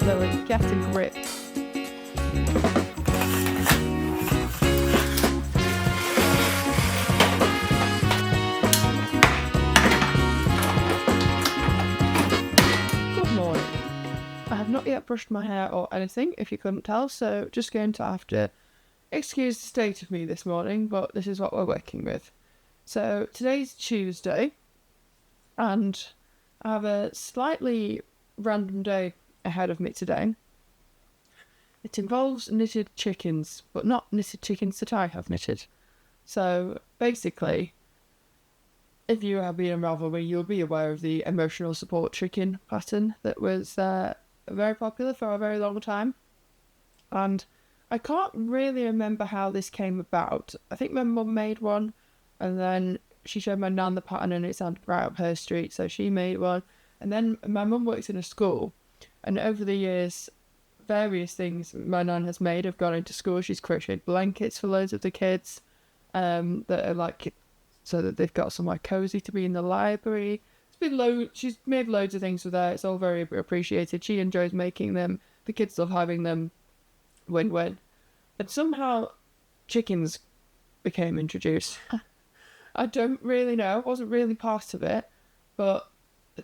it, Lily. Get a grip. Good morning. I have not yet brushed my hair or anything, if you couldn't tell, so just going to have to excuse the state of me this morning, but this is what we're working with. So today's Tuesday, and I have a slightly random day ahead of me today. It involves knitted chickens, but not knitted chickens that I have knitted. So basically, if you have been in Ravelry, you'll be aware of the emotional support chicken pattern that was very popular for a very long time. And I can't really remember how this came about. I think my mum made one, and then she showed my nan the pattern, and it sounded right up her street, so she made one. And then my mum works in a school, and over the years, various things my nan has made have gone into school. She's crocheted blankets for loads of the kids, that are like, so that they've got somewhere cozy to be in the library. She's made loads of things with her. It's all very appreciated. She enjoys making them. The kids love having them. Win-win. And somehow chickens became introduced. I don't really know. I wasn't really part of it, but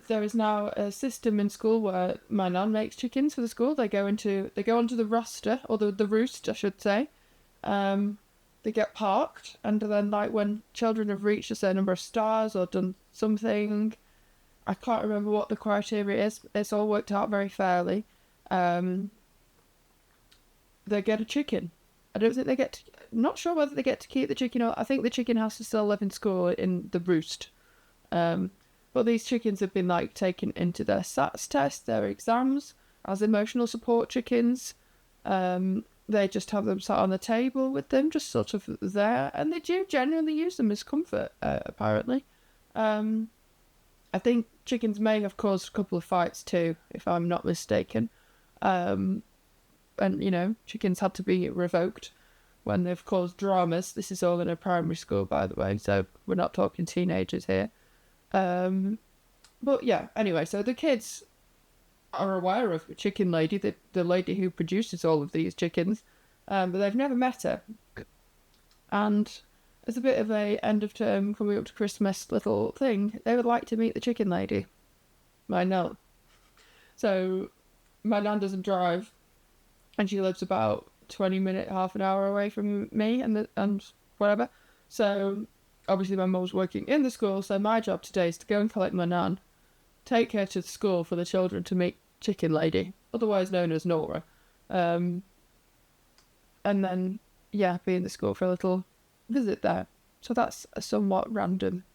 there is now a system in school where my nan makes chickens for the school. They go onto the roster, or the roost, I should say. They get parked, and then like when children have reached a certain number of stars or done something, I can't remember what the criteria is. It's all worked out very fairly. They get a chicken. I don't think they get to, not sure whether they get to keep the chicken or, I think the chicken has to still live in school in the roost. But these chickens have been like taken into their SATs test, their exams, as emotional support chickens. They just have them sat on the table with them, just sort of there, and they do genuinely use them as comfort, apparently. I think chickens may have caused a couple of fights too, if I'm not mistaken. And, you know, chickens had to be revoked when they've caused dramas. This is all in a primary school, by the way, so we're not talking teenagers here. But yeah, anyway, so the kids are aware of Chicken Lady, the lady who produces all of these chickens, but they've never met her. And as a bit of a end of term coming up to Christmas little thing, they would like to meet the Chicken Lady. My nan. So my nan doesn't drive, and she lives about 20 minutes, half an hour away from me and whatever. So obviously my mum's working in the school, so my job today is to go and collect my nan, take her to the school for the children to meet Chicken Lady, otherwise known as Nora. And then, yeah, be in the school for a little visit there. So that's a somewhat random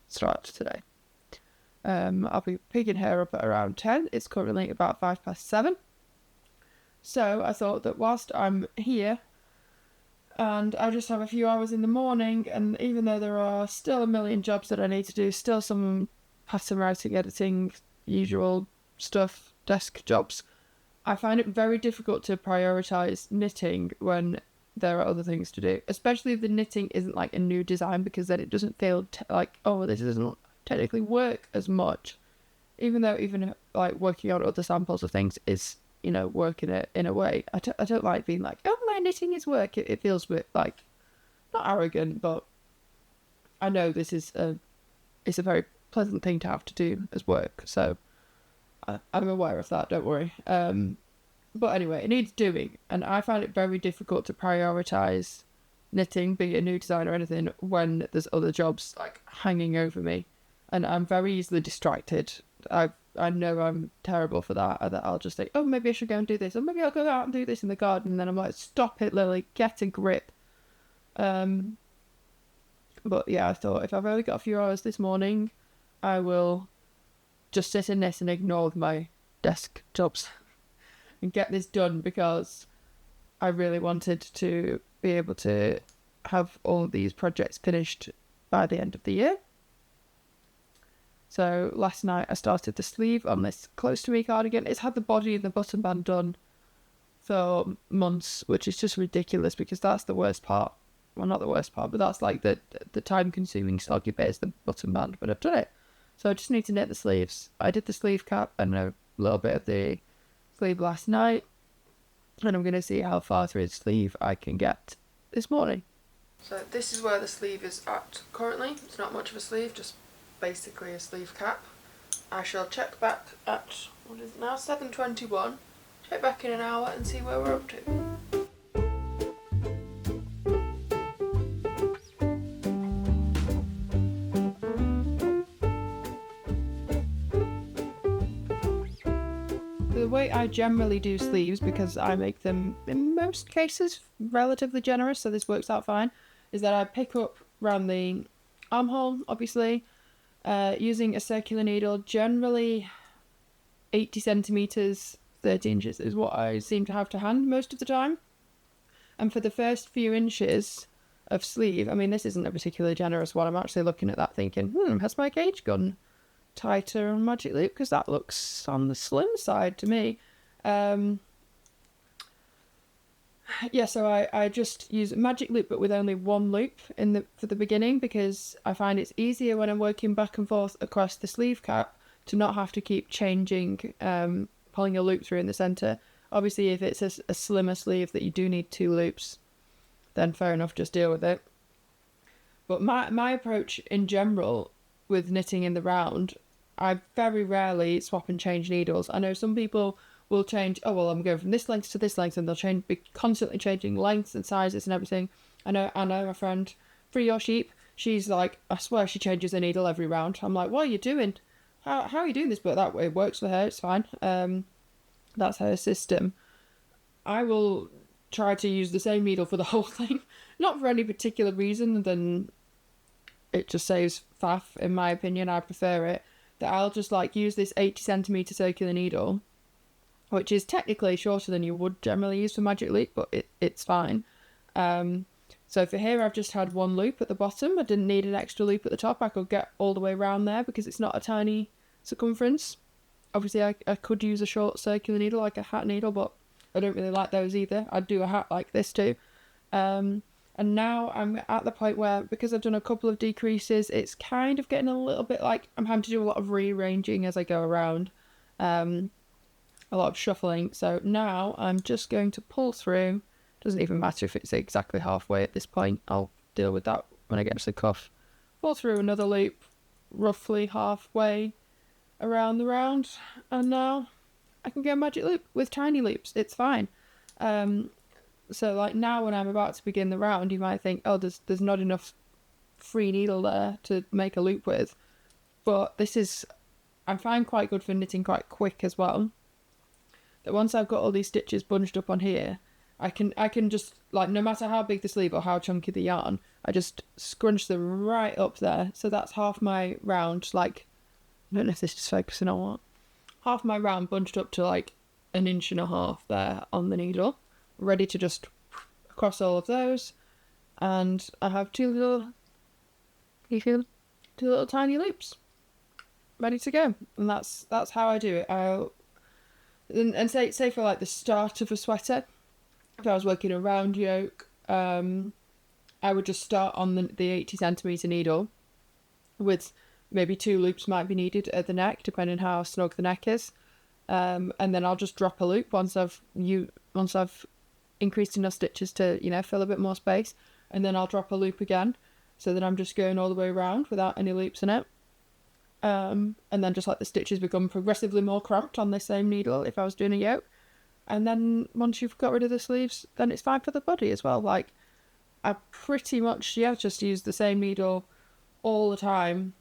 start today. I'll be picking her up at around 10. It's currently about 7:05. So I thought that whilst I'm here, and I just have a few hours in the morning, and even though there are still a million jobs that I need to do, still some pattern writing, editing, usual stuff, desk jobs, I find it very difficult to prioritise knitting when there are other things to do, especially if the knitting isn't like a new design, because then it doesn't feel like, oh, this doesn't technically work as much, even though like working on other samples of things is, you know, working it in a way. I don't like being like, oh, my knitting is work. It feels a bit like, not arrogant, but I know this is it's a very pleasant thing to have to do as work, so I'm aware of that, don't worry. But anyway, it needs doing, and I find it very difficult to prioritise knitting, be it a new design or anything, when there's other jobs like hanging over me, and I'm very easily distracted. I know I'm terrible for that I'll just think, oh, maybe I should go and do this, or maybe I'll go out and do this in the garden, and then I'm like, stop it, Lily, get a grip. But yeah, I thought if I've only got a few hours this morning, I will just sit in this and ignore my desk jobs and get this done, because I really wanted to be able to have all of these projects finished by the end of the year. So last night I started the sleeve on this Close to Me cardigan. It's had the body and the button band done for months, which is just ridiculous, because that's the worst part. Well, not the worst part, but that's like the time-consuming soggy bit is the button band, but I've done it. So I just need to knit the sleeves. I did the sleeve cap and a little bit of the sleeve last night, and I'm going to see how far through the sleeve I can get this morning. So this is where the sleeve is at currently. It's not much of a sleeve, just basically a sleeve cap. I shall check back at, what is it now, 7:21. Check back in an hour and see where we're up to. The way I generally do sleeves, because I make them in most cases relatively generous, so this works out fine, is that I pick up around the armhole, obviously, using a circular needle. Generally 80 centimetres, 30 inches is what I seem to have to hand most of the time. And for the first few inches of sleeve, I mean, this isn't a particularly generous one. I'm actually looking at that thinking, has my gauge gone tighter on magic loop? Because that looks on the slim side to me. Yeah, so I just use magic loop, but with only one loop for the beginning, because I find it's easier when I'm working back and forth across the sleeve cap to not have to keep changing, pulling a loop through in the centre. Obviously, if it's a slimmer sleeve that you do need 2 loops, then fair enough, just deal with it. But my approach in general with knitting in the round, I very rarely swap and change needles. I know some people will change, oh well, I'm going from this length to this length, and they'll be constantly changing lengths and sizes and everything. I know my friend Free Your Sheep, she's like, I swear she changes her needle every round. I'm like, what are you doing? How are you doing this? But that way it works for her, it's fine. That's her system. I will try to use the same needle for the whole thing, not for any particular reason than it just saves faff, in my opinion. I prefer it that I'll just like use this 80 centimetre circular needle, which is technically shorter than you would generally use for magic loop, but it's fine. So for here I've just had 1 loop at the bottom. I didn't need an extra loop at the top. I could get all the way around there because it's not a tiny circumference. Obviously I could use a short circular needle like a hat needle, but I don't really like those either. I'd do a hat like this too. And now I'm at the point where, because I've done a couple of decreases, it's kind of getting a little bit like I'm having to do a lot of rearranging as I go around. A lot of shuffling. So now I'm just going to pull through. Doesn't even matter if it's exactly halfway at this point. I'll deal with that when I get to the cuff. Pull through another loop, roughly halfway around the round, and now I can go magic loop with tiny loops. It's fine. So like now when I'm about to begin the round, you might think, oh, there's not enough free needle there to make a loop with. But I find quite good for knitting quite quick as well. That once I've got all these stitches bunched up on here, I can just, like, no matter how big the sleeve or how chunky the yarn, I just scrunch them right up there. So that's half my round, like, I don't know if this is focusing on what. Half my round bunched up to like 1.5 inches there on the needle, ready to just across all of those. And I have 2 little, two little tiny loops ready to go. And that's how I do it. And say for like the start of a sweater, if I was working a round yoke, I would just start on the 80 centimetre needle with maybe 2 loops might be needed at the neck, depending how snug the neck is. And then I'll just drop a loop once I've increased enough stitches to, fill a bit more space. And then I'll drop a loop again. So then I'm just going all the way around without any loops in it. And then just like the stitches become progressively more cramped on the same needle if I was doing a yoke. And then once you've got rid of the sleeves, then it's fine for the body as well. Like, I pretty much, just use the same needle all the time.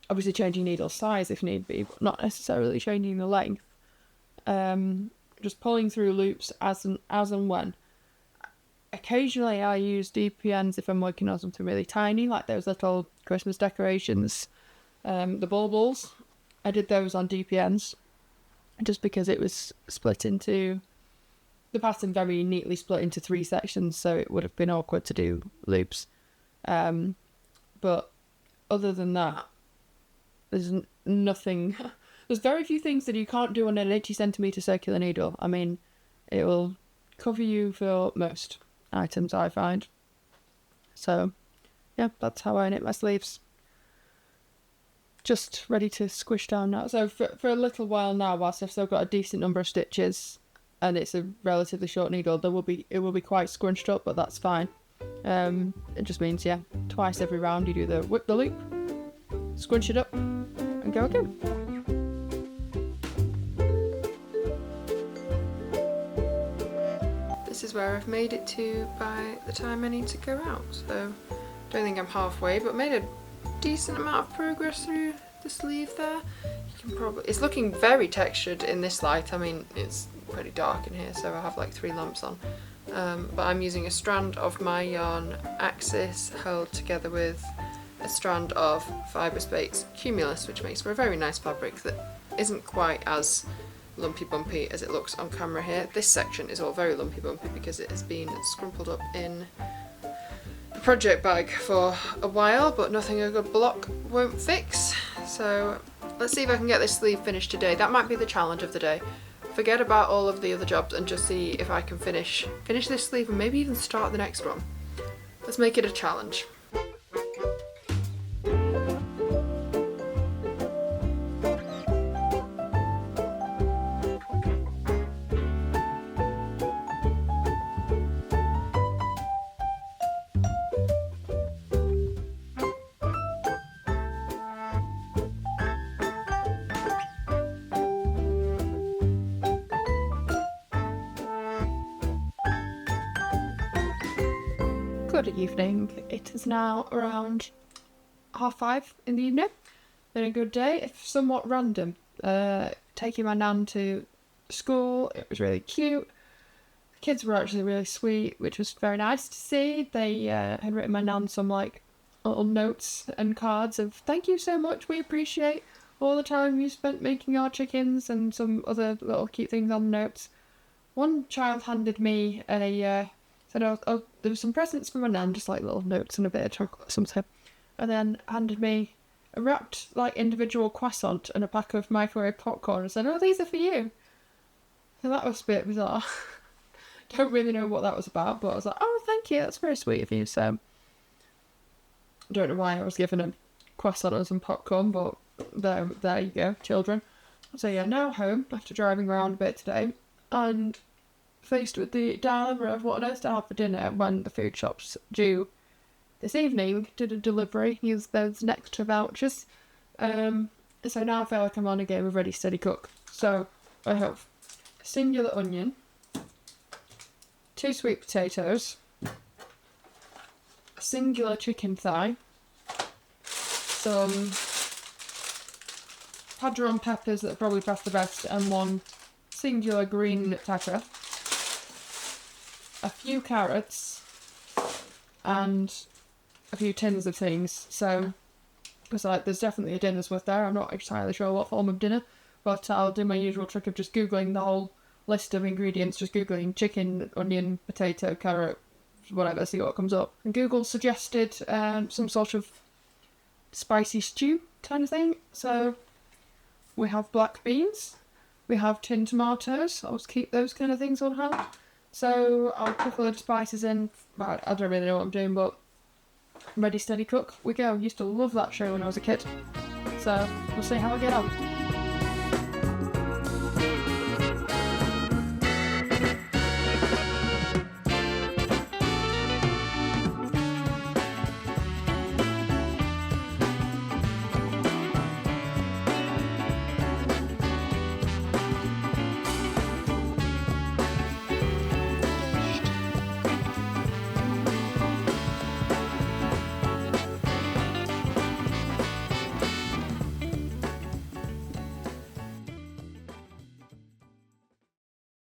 Obviously changing needle size if need be, but not necessarily changing the length. Just pulling through loops as and when. Occasionally I use DPNs if I'm working on something really tiny, like those little Christmas decorations. The baubles, I did those on DPNs just because it was split into, the pattern very neatly split into 3 sections, so it would have been awkward to do loops. But other than that, there's nothing, there's very few things that you can't do on an 80 centimetre circular needle. I mean, it will cover you for most items, I find. So, yeah, that's how I knit my sleeves. just ready to squish down now. So for a little while now, whilst I've still got a decent number of stitches and it's a relatively short needle, it will be quite scrunched up, but that's fine. It just means, yeah, twice every round you do the whip the loop, scrunch it up, and go again. This is where I've made it to by the time I need to go out, so don't think I'm halfway, but made a decent amount of progress through the sleeve there. You can probably, it's looking very textured in this light. I mean, it's pretty dark in here, so I have like 3 lamps on. But I'm using a strand of my yarn Axis held together with a strand of Fibre Space Cumulus, which makes for a very nice fabric that isn't quite as lumpy bumpy as it looks on camera here. This section is all very lumpy bumpy because it has been scrumpled up in a project bag for a while, but nothing a good block won't fix. So let's see if I can get this sleeve finished today. That might be the challenge of the day. Forget about all of the other jobs and just see if I can finish this sleeve and maybe even start the next one. Let's make it a challenge. Good evening. It is now around 5:30 in the evening. Been a good day, if somewhat random. Taking my nan to school, it was really cute. The kids were actually really sweet, which was very nice to see. They had written my nan some like little notes and cards of thank you so much, we appreciate all the time you spent making our chickens, and some other little cute things on the notes. One child handed me said, oh, there was some presents for my nan, just like little notes and a bit of chocolate or something. And then handed me a wrapped, like, individual croissant and a pack of microwave popcorn and said, oh, these are for you. So that was a bit bizarre. Don't really know what that was about, but I was like, oh, thank you, that's very sweet of you. So, I don't know why I was given a croissant and some popcorn, but there you go, children. So yeah, now home, after driving around a bit today, and faced with the dilemma of what on earth to have for dinner when the food shop's due this evening. Did a delivery, used those Nectar vouchers. So now I feel like I'm on a game of Ready Steady Cook. So I have a singular onion, 2 sweet potatoes, a singular chicken thigh, some padron peppers that probably pass the best, and 1 singular green pepper, a few carrots, and a few tins of things. So, because like, there's definitely a dinner's worth there. I'm not entirely sure what form of dinner, but I'll do my usual trick of just googling the whole list of ingredients, just googling chicken, onion, potato, carrot, whatever, see what comes up. And Google suggested some sort of spicy stew kind of thing. So we have black beans, we have tinned tomatoes. I'll just keep those kind of things on hand. So I'll put a load of spices in. Well, I don't really know what I'm doing, but Ready Steady Cook we go. Used to love that show when I was a kid. So we'll see how I get on.